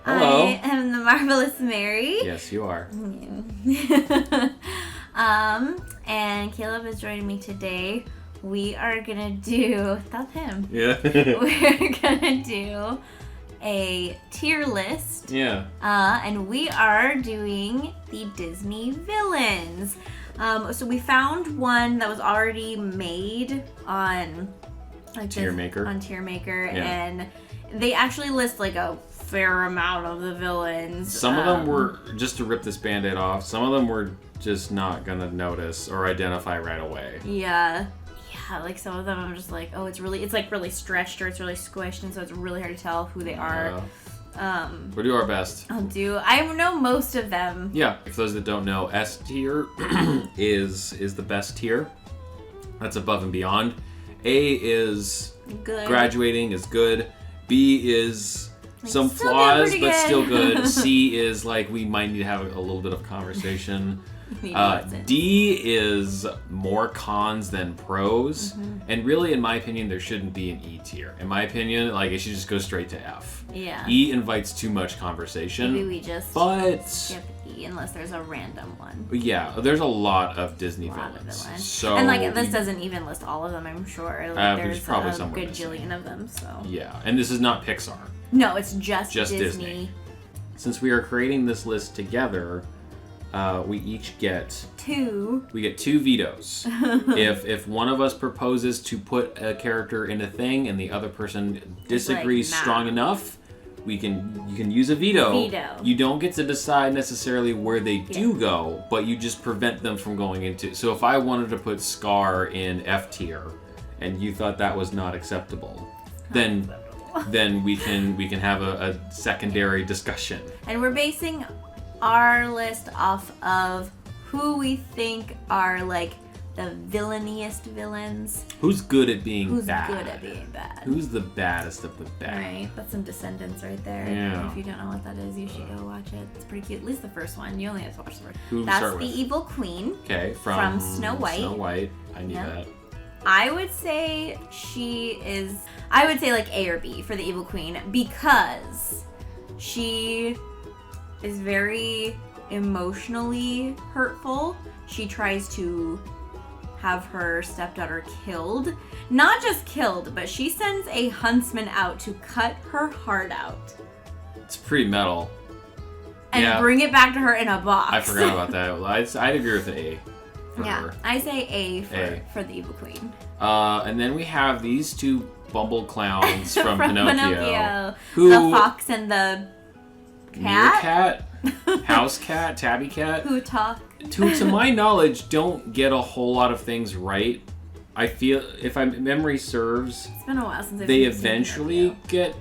Hello. I am the Marvelous Mary. Yes, you are. And Caleb is joining me today. We are gonna do, that's him. Yeah. We're gonna do a tier list. Yeah. And we are doing the Disney villains. So we found one that was already made on TierMaker. On TierMaker, Yeah. and they actually list like a fair amount of the villains. Some of them were, just to rip this band-aid off, some of them were just not gonna notice or identify right away. Yeah, like some of them I'm just like, oh, it's like really stretched or it's really squished, and so it's really hard to tell who they are. We'll do our best. I know most of them. Yeah, for those that don't know, S tier is the best tier. That's above and beyond. A is Good. graduating, is good. B is Like, some still flaws, pretty but good. still good. C is like we might need to have a little bit of conversation. D is more cons than pros. Mm-hmm. And really, in my opinion, there shouldn't be an E tier. In my opinion, like it should just go straight to F. Yeah. E invites too much conversation. Maybe we just skip E unless there's a random one. Yeah, there's a lot of Disney villains. So and like this doesn't even list all of them, I'm sure. Like, there's probably some good jillion of them. So yeah, and this is not Pixar. no, it's just Disney. Since we are creating this list together, we each get two vetoes. if one of us proposes to put a character in a thing and the other person disagrees strong enough, you can use a veto. You don't get to decide necessarily where they do go, but you just prevent them from going into. So if I wanted to put Scar in F tier, and you thought that was not acceptable, then we can have a secondary discussion. And we're basing our list off of who we think are like the villainiest villains. Who's good at being bad? Who's good at being bad? Who's the baddest of the bad? Right, that's some Descendants right there. Yeah. If you don't know what that is, you should go watch it. It's pretty cute. At least the first one. You only have to watch the first. Who That's start the with? Evil Queen. Okay, from Snow White. Snow White. I knew that. I would say I would say like A or B for the Evil Queen because she is very emotionally hurtful. She tries to have her stepdaughter killed. Not just killed, but she sends a huntsman out to cut her heart out. It's pretty metal. And bring it back to her in a box. I forgot about that. I'd agree with an A for her. I say A for the Evil Queen. And then we have these two bumble clowns from, Pinocchio. Who, the fox and the cat? Meerkat? House cat? Tabby cat? Who talk. To my knowledge, don't get a whole lot of things right. I feel, if memory serves, it's been a while since they eventually get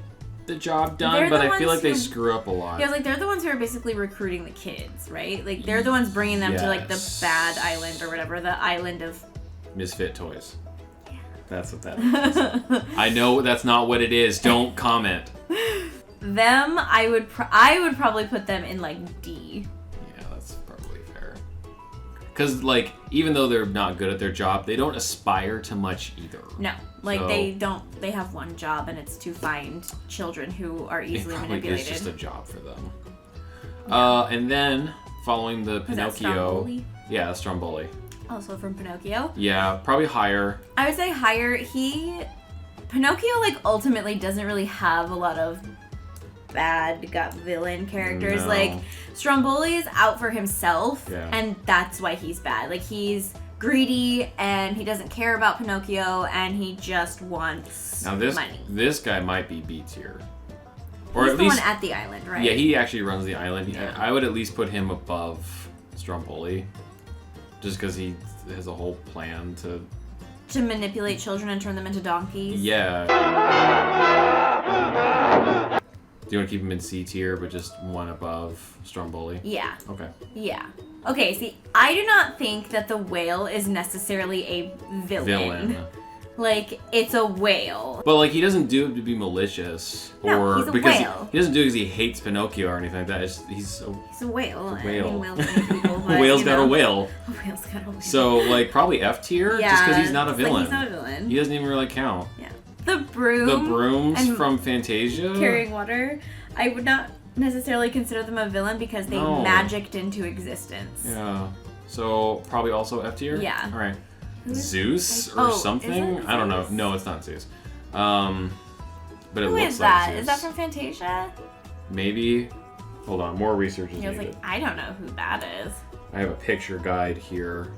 the job done, but I feel like they screw up a lot. Yeah, like they're the ones who are basically recruiting the kids, right? Like they're the ones bringing them to like the bad island or whatever, the island of Misfit Toys. Yeah. That's what that is. I know that's not what it is. Don't comment. Them, I would probably put them in like D. Yeah, that's probably fair. Because like, even though they're not good at their job, they don't aspire to much either. No, like they have one job, and it's to find children who are easily manipulated. It's just a job for them. Yeah. And then following the Pinocchio, Stromboli. Also from Pinocchio. Yeah, probably higher. I would say higher. Pinocchio like ultimately doesn't really have a lot of bad villain characters. No. Like Stromboli is out for himself, and that's why he's bad. Like he's greedy and he doesn't care about Pinocchio and he just wants money. This guy might be B tier. Or he's at least the one at the island, right? Yeah, he actually runs the island. Yeah. I would at least put him above Stromboli, just because he has a whole plan to manipulate children and turn them into donkeys. Yeah. Do you want to keep him in C tier, but just one above Stromboli? Yeah. Okay. Yeah. Okay, see, I do not think that the whale is necessarily a villain. Like, it's a whale. But, like, he doesn't do it to be malicious. No, he's a whale. He doesn't do it because he hates Pinocchio or anything like that. He's a whale. A whale. I mean, whales eat people, but, whale's got a whale. A whale's got a whale. So, like, probably F tier? Yeah, just because he's not a villain. Like he's not a villain. He doesn't even really count. Yeah. The broom. The brooms from Fantasia. Carrying water. I would not necessarily consider them a villain because they magicked into existence. Yeah. So probably also F tier? Yeah. All right. Zeus or something? I don't know. No, it's not Zeus. But it Who looks is that? like Zeus. Is that from Fantasia? Maybe. Hold on, more research is I was needed. like, I don't know who that is. I have a picture guide here.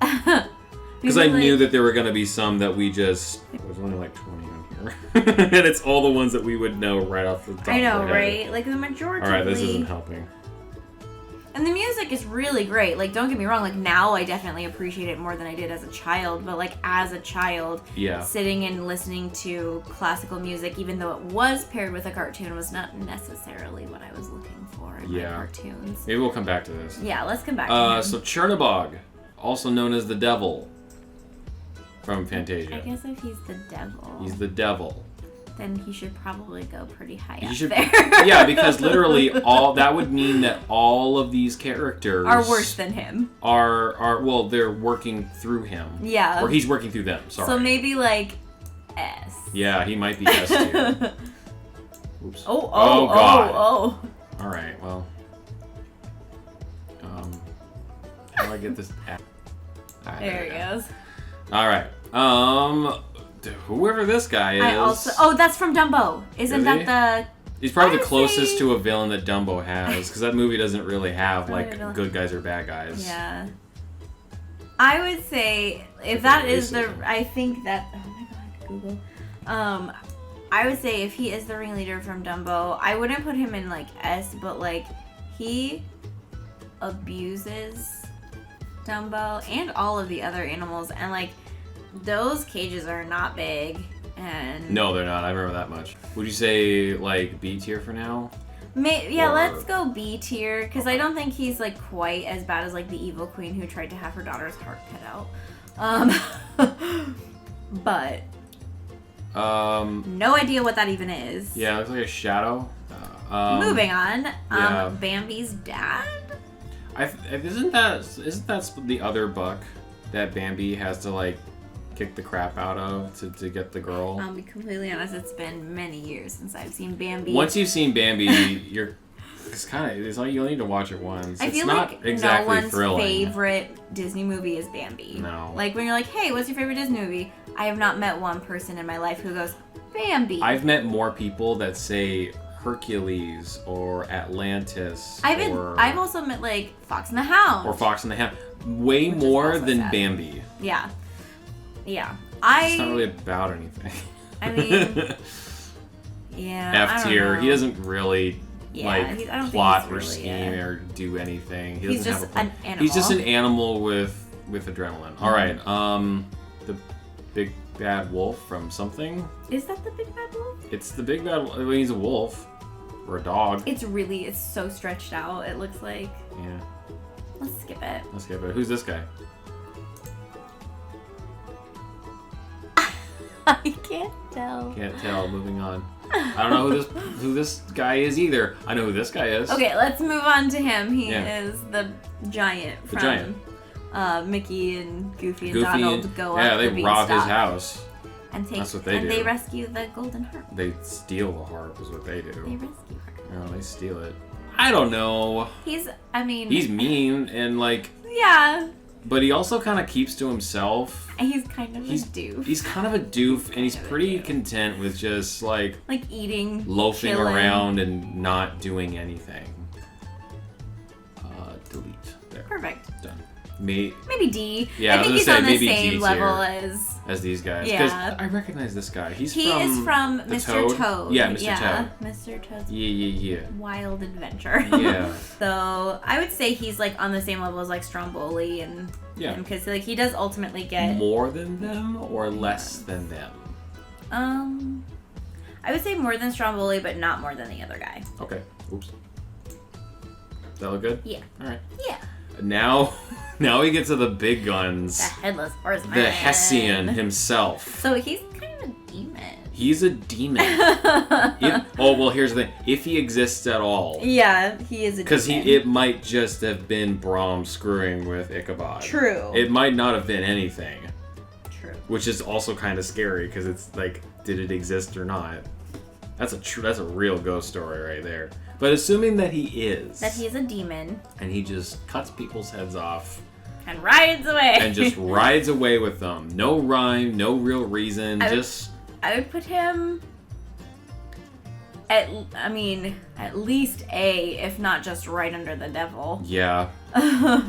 Because I knew that there were going to be some that we just... There's only like 20 on here. And it's all the ones that we would know right off the top I know, of our head. right? Like, the majority. All right, this isn't helping. And the music is really great. Like, don't get me wrong. Like, now I definitely appreciate it more than I did as a child. But, like, as a child, sitting and listening to classical music, even though it was paired with a cartoon, was not necessarily what I was looking for in my cartoons. Maybe we'll come back to this. Yeah, let's come back to him. So, Chernabog, also known as the Devil from Fantasia. I guess if he's the devil. He's the devil. Then he should probably go pretty high up should, there. Yeah, because literally that would mean that all of these characters are worse than him. Well, they're working through him. Yeah. Or he's working through them, sorry. So maybe like S. Yeah, he might be S tier. Oops. Oh, God. All right, well. How do I get this app? There he goes. All right. Whoever this guy is. That's from Dumbo. Isn't that the... He's probably the closest to a villain that Dumbo has, because that movie doesn't really have, like, good guys or bad guys. Yeah. I would say, if that is the... I think that... Oh my god, Google. I would say if he is the ringleader from Dumbo, I wouldn't put him in, like, S, but, like, he abuses Dumbo and all of the other animals, and, like, those cages are not big, and... No, they're not. I remember that much. Would you say, like, B tier for now? Let's go B tier, because I don't think he's, like, quite as bad as, like, the evil queen who tried to have her daughter's heart cut out. But... no idea what that even is. Yeah, it looks like a shadow. Moving on. Bambi's dad? Isn't that the other buck that Bambi has to, like, kick the crap out of to get the girl? I'll be completely honest, it's been many years since I've seen Bambi. Once you've seen Bambi, it's like you only need to watch it once. I feel not like exactly no one's thrilling. favorite Disney movie is Bambi. No. Like when you're like, hey, what's your favorite Disney movie? I have not met one person in my life who goes, Bambi. I've met more people that say Hercules or Atlantis. I've also met like Fox and the Hound. Or Fox and the Hound. Way more than Bambi. Yeah. Yeah. It's not really about anything. I mean, yeah. F tier. He doesn't really plot or really, scheme or do anything. He's just an animal. He's just an animal with adrenaline. Mm-hmm. All right. The big bad wolf from something. Is that the big bad wolf? It's the big bad. I mean, he's a wolf or a dog. It's so stretched out. It looks like. Yeah. Let's skip it. Who's this guy? I can't tell. Moving on. I don't know who this guy is either. I know who this guy is. Okay, let's move on to him. He is the giant from Mickey and Goofy and Donald go up the they rob his house. That's what they do. And they rescue the golden harp. They steal the harp is what they do. They rescue her. No, they steal it. I don't know. He's mean and like... Yeah. But he also kind of keeps to himself. And he's kind of a doof. He's kind of a doof, and he's pretty content with just like eating, loafing around and not doing anything. Delete. There. Perfect. Done. Maybe D. Yeah, I think he's on the same level as these guys. Yeah. I recognize this guy. He is from Mr. Toad. Yeah, Mr. Toad. Mr. Toad's Yeah. Wild Adventure. Yeah. So I would say he's like on the same level as like Stromboli and him, because like he does ultimately get more than them or less than them. I would say more than Stromboli, but not more than the other guy. Okay. Oops. Does that look good? Yeah. All right. Yeah. Now we get to the big guns. The Headless Horseman. The Hessian himself. So he's kind of a demon. He's a demon. Here's the thing. If he exists at all. Yeah, he is a demon. Because it might just have been Brahm screwing with Ichabod. True. It might not have been anything. True. Which is also kind of scary, because it's like, did it exist or not? That's a real ghost story right there. But assuming that he is. That he is a demon. And he just cuts people's heads off. And rides away. And just rides away with them. No rhyme, no real reason, I would put him at least A, if not just right under the devil. Yeah.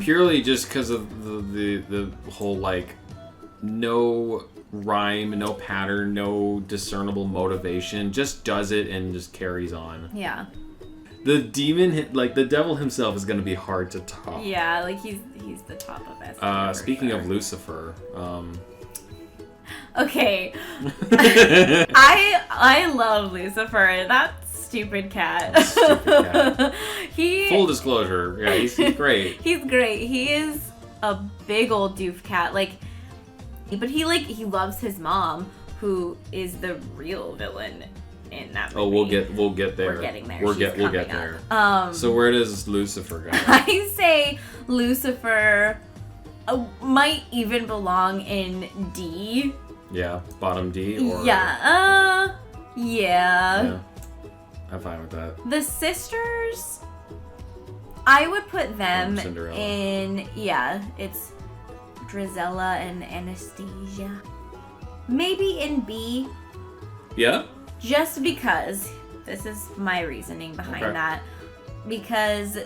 Purely just because of the whole, like, no rhyme, no pattern, no discernible motivation. Just does it and just carries on. Yeah. The demon, like, the devil himself is going to be hard to top. Yeah, like, he's the top of S. Speaking of Lucifer, okay. I love Lucifer. That stupid cat. Full disclosure, yeah, he's great. He's great. He is a big old doof cat. Like, but he loves his mom, who is the real villain in that movie. Oh, we'll get there. We're getting there. We'll get there. So where does Lucifer go? I say Lucifer might even belong in D. Yeah, bottom D or yeah. I'm fine with that. The sisters, I would put them Cinderella. in, it's Drizella and Anastasia. Maybe in B. Yeah? Just because, this is my reasoning behind that, because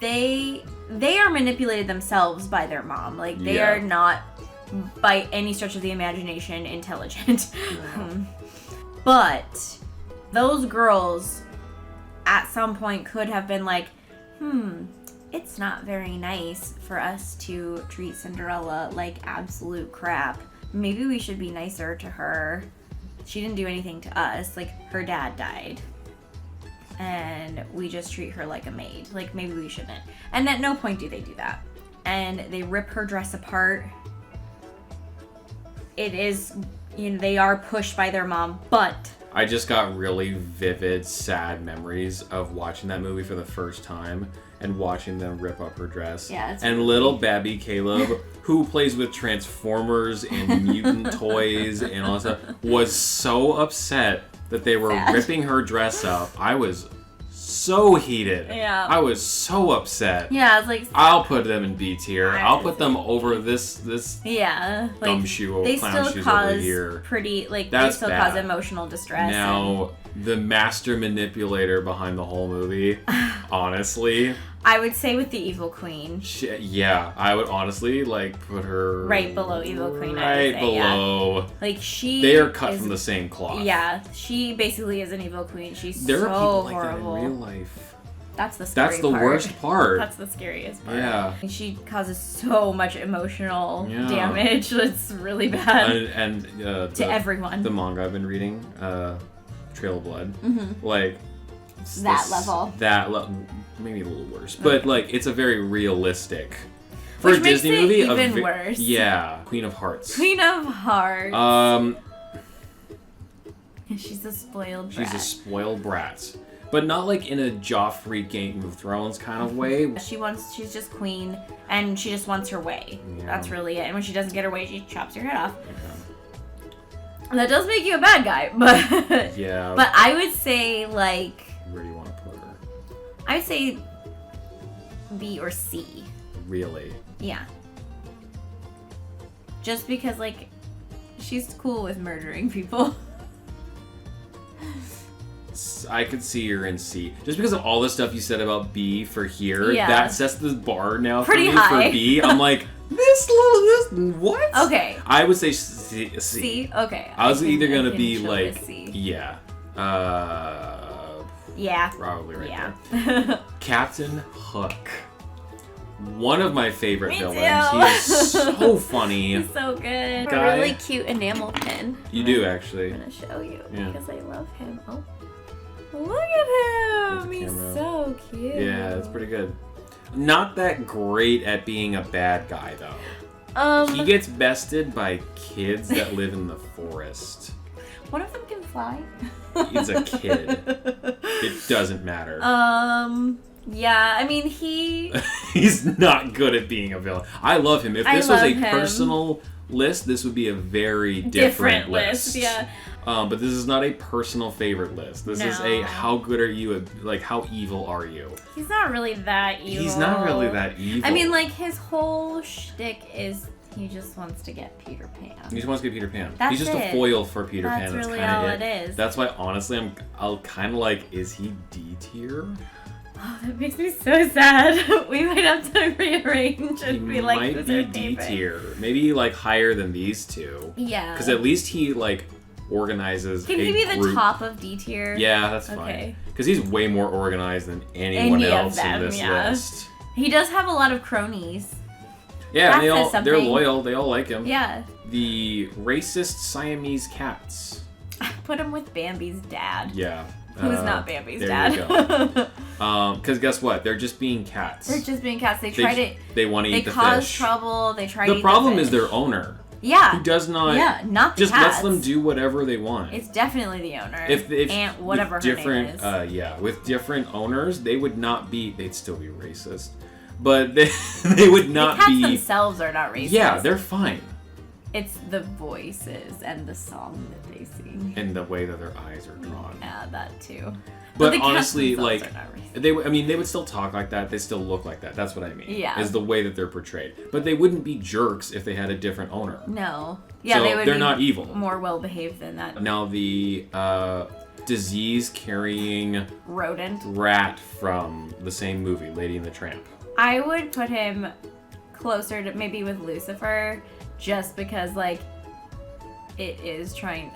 they are manipulated themselves by their mom. Like, they are not, by any stretch of the imagination, intelligent. But those girls, at some point, could have been like, it's not very nice for us to treat Cinderella like absolute crap. Maybe we should be nicer to her. She didn't do anything to us. Like, her dad died. And we just treat her like a maid. Like, maybe we shouldn't. And at no point do they do that. And they rip her dress apart. It is, they are pushed by their mom, but... I just got really vivid, sad memories of watching that movie for the first time and watching them rip up her dress. Yeah, and little Babby Caleb, who plays with Transformers and mutant toys and all that stuff, was so upset that they were ripping her dress up. I was so heated. Yeah. I was so upset. Yeah, it's like... I'll put them in B tier. I'll put them over this dumb shoe, they clown still shoes cause over here. They still cause emotional distress. Now, the master manipulator behind the whole movie, honestly... I would say with the Evil Queen. I would honestly, put her... Right below Evil Queen, Right below. Yeah. They are cut from the same cloth. Yeah, she basically is an Evil Queen. She's there so are people horrible. Like that in real life. That's the scary That's the part. worst part. That's the scariest part. Yeah. She causes so much emotional damage. It's really bad. And to everyone. The manga I've been reading, Trail of Blood, that level. Maybe a little worse, but it's a very realistic for Which a Disney makes movie. It even worse. Yeah, Queen of Hearts. Queen of Hearts. She's a spoiled brat. She's a spoiled brat, but not in a Joffrey Game of Thrones kind of way. She's just queen, and she just wants her way. Yeah. That's really it. And when she doesn't get her way, she chops your head off. Yeah. That does make you a bad guy, but yeah. But I would say where do you want to put her? I'd say B or C. Really? Yeah. Just because, she's cool with murdering people. I could see her in C. Just because of all the stuff you said about B for here, yeah. that sets the bar now pretty for me high. For B. I'm like, this, what? Okay. I would say C. C? Okay. I was either going to be C. Yeah. Yeah. Probably right there. Captain Hook. One of my favorite villains. He is so funny. He's so good. Guy. A really cute enamel pin. You do, actually. I'm going to show you because I love him. Oh. Look at him. He's so cute. Yeah, it's pretty good. Not that great at being a bad guy, though. He gets bested by kids that live in the forest. One of them can fly. He's a kid. It doesn't matter. Yeah, I mean, he's not good at being a villain. I love him. If this was a personal list, this would be a very different list. Yeah. But this is not a personal favorite list. This is a how good are you, like how evil are you? He's not really that evil. He's not really that evil. I mean, like, his whole shtick is he just wants to get Peter Pan. He just wants to get Peter Pan. That's He's just it. a foil for Peter Pan. That's really all it is. That's why, honestly, I'll kind of like, is he D tier? Oh, that makes me so sad. We might have to rearrange and be like, might be D tier. Maybe like higher than these two. Yeah. Because at least he like organizes. Can he be the top of D tier? Yeah, that's fine. Because he's way more organized than anyone else in this list. He does have a lot of cronies. Yeah, and they're loyal. They all like him. Yeah. The racist Siamese cats. Put him with Bambi's dad. Yeah. Who's not Bambi's there dad. You go. Because guess what? They're just being cats. They're just being cats. They want to eat the fish. They cause trouble. They try to eat the problem fish. is their owner. Yeah. Who does not. Yeah, not the just cats. lets them do whatever they want. It's definitely the owner. If Aunt whatever her name is. Yeah, with different owners, they would not be. They'd still be racist, but they would not the cats be. themselves are not racist. Yeah, they're fine. It's the voices and the song that they sing. And the way that their eyes are drawn. Yeah, that too. But honestly, like, they would still talk like that. They still look like that. That's what I mean. Yeah. Is the way that they're portrayed. But they wouldn't be jerks if they had a different owner. No. Yeah, so they're not evil. More well behaved than that. Now the disease-carrying rodent rat from the same movie, Lady and the Tramp. I would put him closer to maybe with Lucifer, just because like it is trying.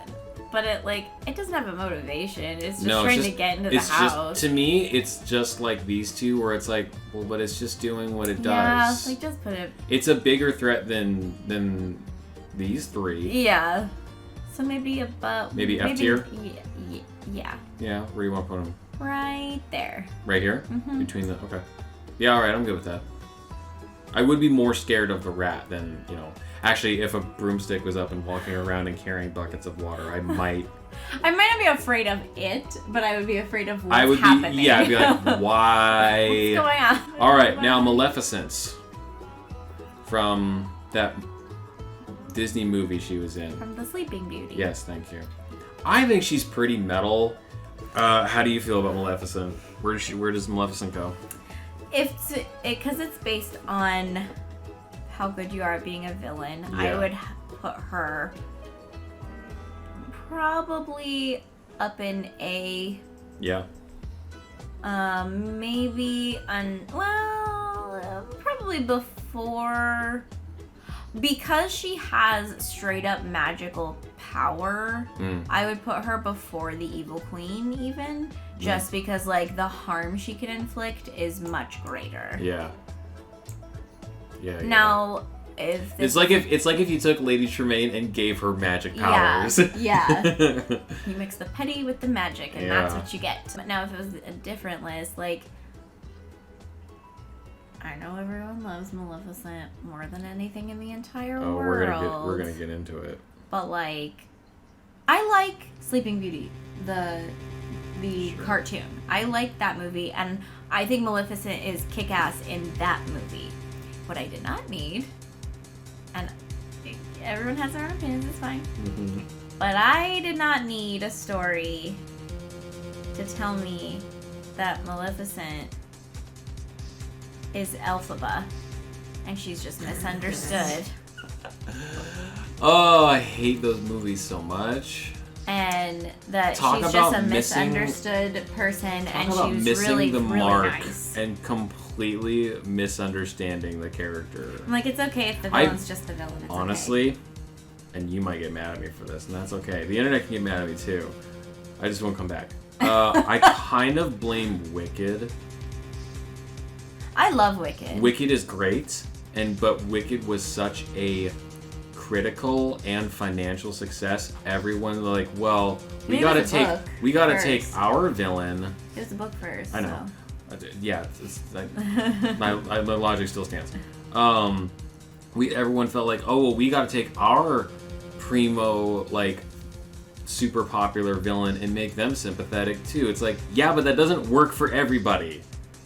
But it doesn't have a motivation. It's just trying to get into the house. To me, it's just like these two, where it's like, well, but it's just doing what it does. Yeah, like just put it. It's a bigger threat than these three. Yeah. So maybe about. Maybe F tier. Yeah. Yeah. Where do you want to put him? Right there. Right here. Mm-hmm. Between the okay. Yeah. All right. I'm good with that. I would be more scared of the rat than Actually, if a broomstick was up and walking around and carrying buckets of water, I might. I might not be afraid of it, but I would be afraid of what's happening. I'd be like, why? What's going on? All right, now Maleficent from that Disney movie she was in. From The Sleeping Beauty. Yes, thank you. I think she's pretty metal. How do you feel about Maleficent? Where does Maleficent go? Because it's based on how good you are at being a villain, yeah. I would put her probably up in A. Yeah. Maybe probably before, because she has straight up magical power. I would put her before the Evil Queen, even just because the harm she can inflict is much greater. Yeah. Yeah. Now, if it's like if you took Lady Tremaine and gave her magic powers. Yeah. You mix the petty with the magic, and that's what you get. But now, if it was a different list, I know everyone loves Maleficent more than anything in the entire world. We're gonna get into it. But I like Sleeping Beauty, the cartoon. I like that movie, and I think Maleficent is kick-ass in that movie. What I did not need, and everyone has their own opinions, it's fine. Mm-hmm. But I did not need a story to tell me that Maleficent is Elphaba, and she's just misunderstood. Oh, I hate those movies so much. And that she's just a misunderstood person, and she was really, really nice. And completely misunderstanding the character. I'm like, it's okay if the villain's just the villain. It's honestly, okay. And you might get mad at me for this, and that's okay. The internet can get mad at me too. I just won't come back. I kind of blame Wicked. I love Wicked. Wicked is great, but Wicked was such a critical and financial success. Everyone we gotta take our villain. It was a book first. I know. So. Yeah, my logic still stands. Everyone felt we gotta take our primo super popular villain and make them sympathetic too. It's but that doesn't work for everybody.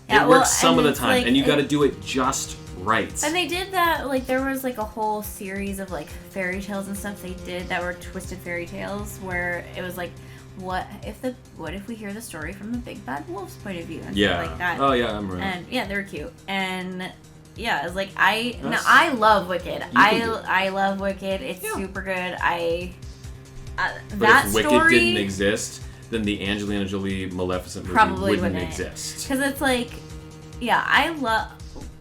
It works some of the time, and you gotta do it just right. And they did that, like, there was, like, a whole series of, like, fairy tales and stuff they did that were twisted fairy tales where it was, like, what if we hear the story from the big bad wolf's point of view and stuff like that. Oh, yeah, I'm right. And, yeah, they were cute. And, yeah, it's like, I love Wicked. I love Wicked. It's super good. But if Wicked didn't exist, then the Angelina Jolie Maleficent movie probably wouldn't exist. Because it's like, yeah, I love...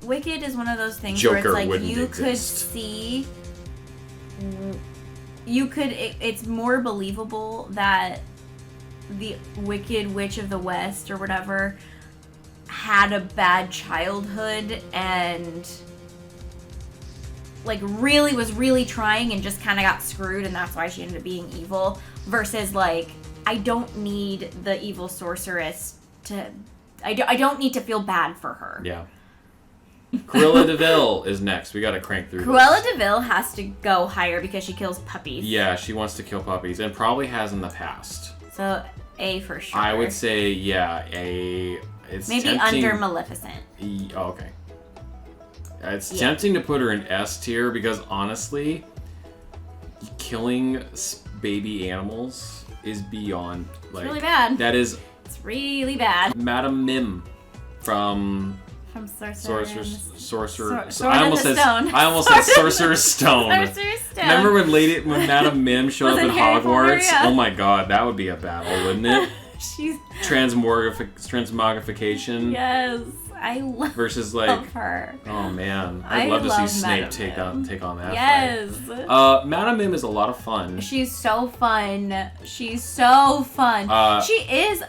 Wicked is one of those things Joker where it's like you exist. Could see... It's more believable that the Wicked Witch of the West or whatever had a bad childhood and like was really trying and just kind of got screwed and that's why she ended up being evil versus like I don't need the evil sorceress to I don't need to feel bad for her. Yeah. Cruella DeVille is next. We gotta crank through Cruella DeVille has to go higher because she kills puppies. Yeah, she wants to kill puppies and probably has in the past. So A for sure. I would say A. It's maybe tempting. Under Maleficent. Okay. It's tempting to put her in S tier because honestly, killing baby animals is beyond like it's really bad. It's really bad. Madame Mim from Sorcerer's Stone. Stone. I almost said Sorcerer's Stone. Sorcerer's Stone. Remember when Madame Mim showed up in Harry Potter, Hogwarts? yeah. Oh my god, that would be a battle, wouldn't it? She's transmogrification. Yes, I love versus like her. Oh man, I'd love to see Snape Madame take on that. Yes. Fight. Madame Mim is a lot of fun. She's so fun. She is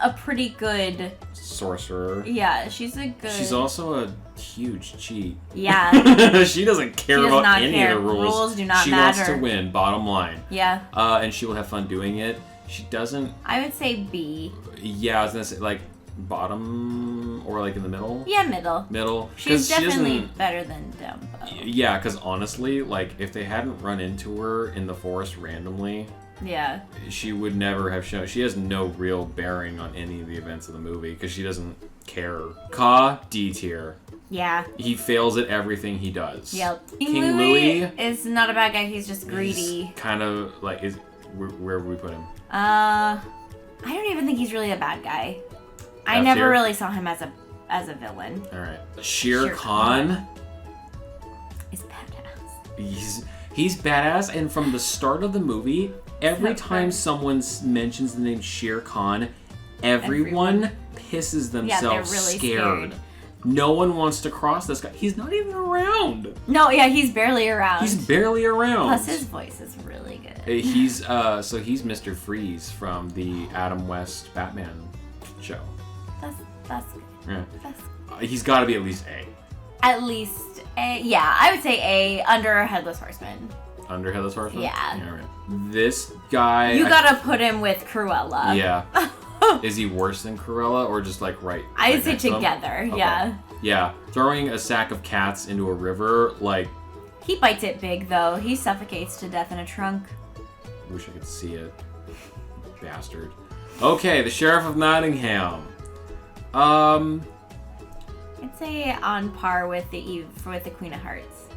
a pretty good sorcerer. Yeah, she's a good. She's also a huge cheat. Yeah. She doesn't care about any of the rules. Rules do not she matter. She wants to win, bottom line. Yeah. And she will have fun doing it. She doesn't... I would say B. Yeah, I was going to say, like, bottom or, like, in the middle? Yeah, middle. Middle. She's definitely better than Dumbo. Yeah, because honestly, like, if they hadn't run into her in the forest randomly... Yeah. She would never have shown... She has no real bearing on any of the events of the movie because she doesn't care. Ka, D tier. Yeah. He fails at everything he does. Yep. King Louis is not a bad guy. He's just greedy. He's kind of like... Where would we put him? I don't even think he's really a bad guy. I never really saw him as a villain. All right. Shere Khan is badass. He's badass, and from the start of the movie, every time someone mentions the name Shere Khan, everyone pisses themselves really scared. No one wants to cross this guy. He's not even around. No, yeah, he's barely around. He's barely around. Plus, his voice is really good. He's Mr. Freeze from the Adam West Batman show. That's good. Yeah. That's he's got to be at least A. At least A. Yeah, I would say A under Headless Horseman. Under Headless Horseman? Yeah. Right. This guy... You gotta put him with Cruella. Yeah. Is he worse than Cruella or just like right? I'd say together, okay. Yeah. Yeah. Throwing a sack of cats into a river, like... He bites it big, though. He suffocates to death in a trunk. Wish I could see it. Bastard. Okay, the Sheriff of Nottingham. I'd say on par with the Queen of Hearts.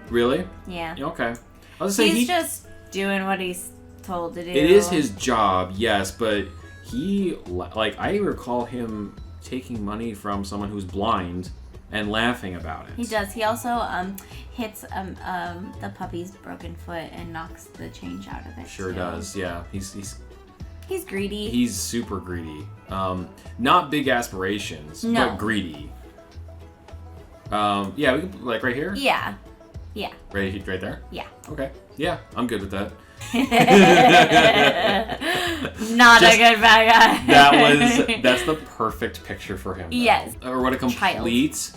Really? Yeah. Okay. I was saying he's just doing what he's told to do. It is his job, yes, but I recall him taking money from someone who's blind and laughing about it. He does. He also hits the puppy's broken foot and knocks the change out of it. Sure does. Yeah. He's greedy. He's super greedy. Not big aspirations, but greedy. Yeah, we could, like right here? Yeah. Yeah. Right there? Yeah. Okay. Yeah, I'm good with that. Not a good bad guy. That's the perfect picture for him. Though. Yes. Or what a complete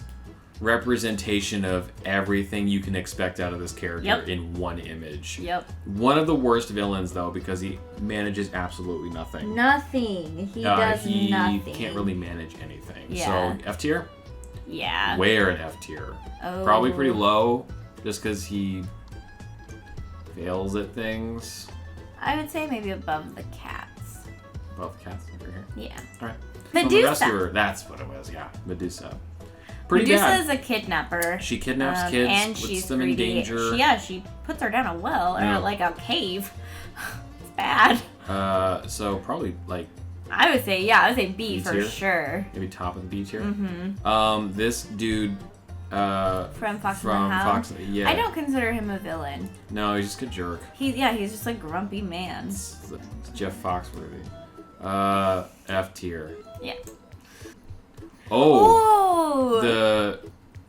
representation of everything you can expect out of this character in one image. Yep. One of the worst villains though, because he manages absolutely nothing. Nothing. He does nothing. He can't really manage anything. Yeah. So F tier? Yeah. Where an F tier? Oh. Probably pretty low, just because he fails at things. I would say maybe above the cats. Above the cats over here? Yeah. Alright. Medusa. That's what it was, yeah. Medusa. pretty bad. Medusa's a kidnapper. She kidnaps kids, and puts she's them greedy. in danger. She puts her down a well or like a cave. It's bad. So probably like. I would say B for tier? sure. Maybe top of the B tier. Mm-hmm. This dude. From Fox and the Hound. Fox, yeah. I don't consider him a villain. No, he's just a jerk. He's just a grumpy man. It's Jeff Foxworthy. F tier. Yeah. Oh.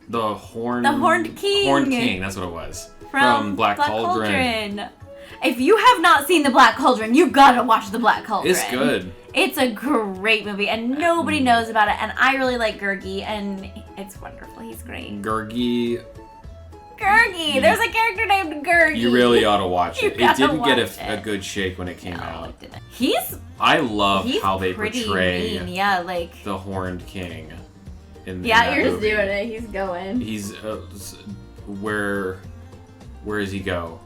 The horned king. Horned king. That's what it was. From Black Cauldron. If you have not seen the Black Cauldron, you gotta watch the Black Cauldron. It's good. It's a great movie, and nobody knows about it. And I really like Gurgi, and it's wonderful. He's great. Gurgi. There's a character named Gurgi. You really ought to watch it. It didn't get a good shake when it came out. It didn't. I love how they portray mean. Yeah, like the Horned King. You're just doing it. He's going. He's where does he go?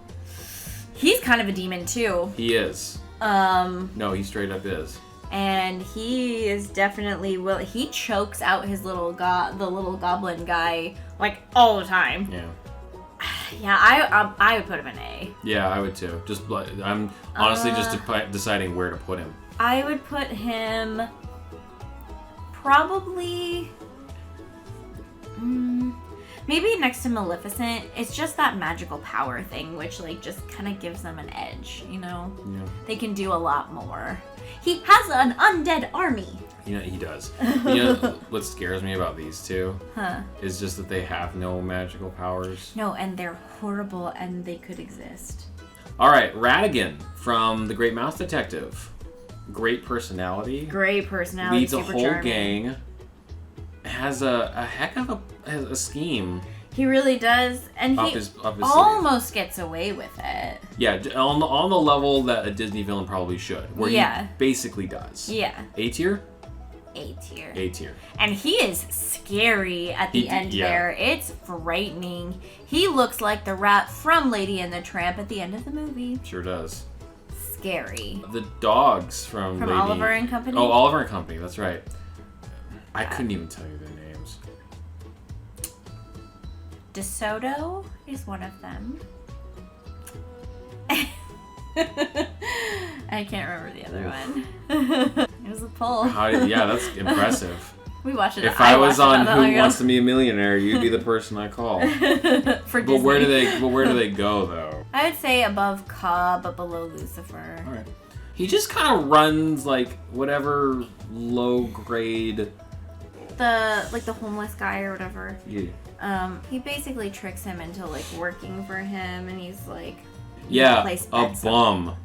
He's kind of a demon too. He is. No, he straight up is. And he is definitely he chokes out his the little goblin guy like all the time. Yeah. Yeah, I would put him in A. Yeah, I would too. I'm honestly just deciding where to put him. I would put him probably maybe next to Maleficent. It's just that magical power thing, which like just kind of gives them an edge, you know? Yeah. They can do a lot more. He has an undead army. You know, he does. You know what scares me about these two? Is just that they have no magical powers. No, and they're horrible and they could exist. All right, Ratigan from The Great Mouse Detective. Great personality. Leads a whole charming. gang. Has a heck of a scheme. He really does, and he almost gets away with it. Yeah, on the level that a Disney villain probably should, where he basically does. Yeah. A tier? A tier. A tier. And he is scary at the end there. It's frightening. He looks like the rat from Lady and the Tramp at the end of the movie. Sure does. Scary. The dogs from Lady... Oliver and Company? Oh, Oliver and Company, that's right. I couldn't even tell you their names. DeSoto is one of them. I can't remember the other one. It was a poll. Yeah, that's impressive. We watched it. If I was on Who Wants to Be a Millionaire, you'd be the person I call. For Disney. But where do they go though? I would say above Cobb, but below Lucifer. All right. He just kind of runs like whatever low grade. The homeless guy or whatever. Yeah. He basically tricks him into like working for him, and he's like, a bum.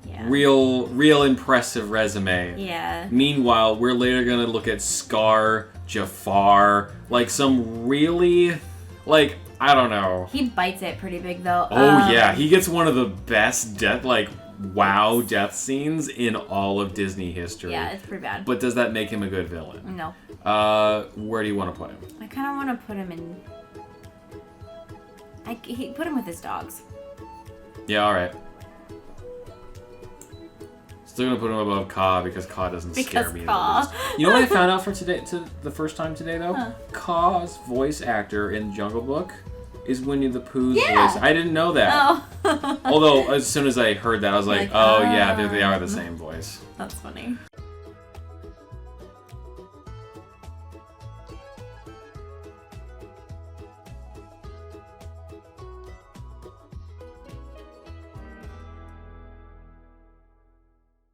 Yeah. Real impressive resume. Yeah. Meanwhile, we're later gonna look at Scar, Jafar, like some really, like, I don't know. He bites it pretty big though. Oh yeah, he gets one of the best death scenes in all of Disney history. Yeah, it's pretty bad. But does that make him a good villain? No. Where do you want to put him? I kind of want to put him in. Put him with his dogs. Yeah, all right. Still gonna put him above Ka because Ka doesn't scare me. You know what I found out the first time today though? Huh. Ka's voice actor in Jungle Book is Winnie the Pooh's voice. I didn't know that. Oh. Although as soon as I heard that, I was like, oh yeah, they are the same voice. That's funny.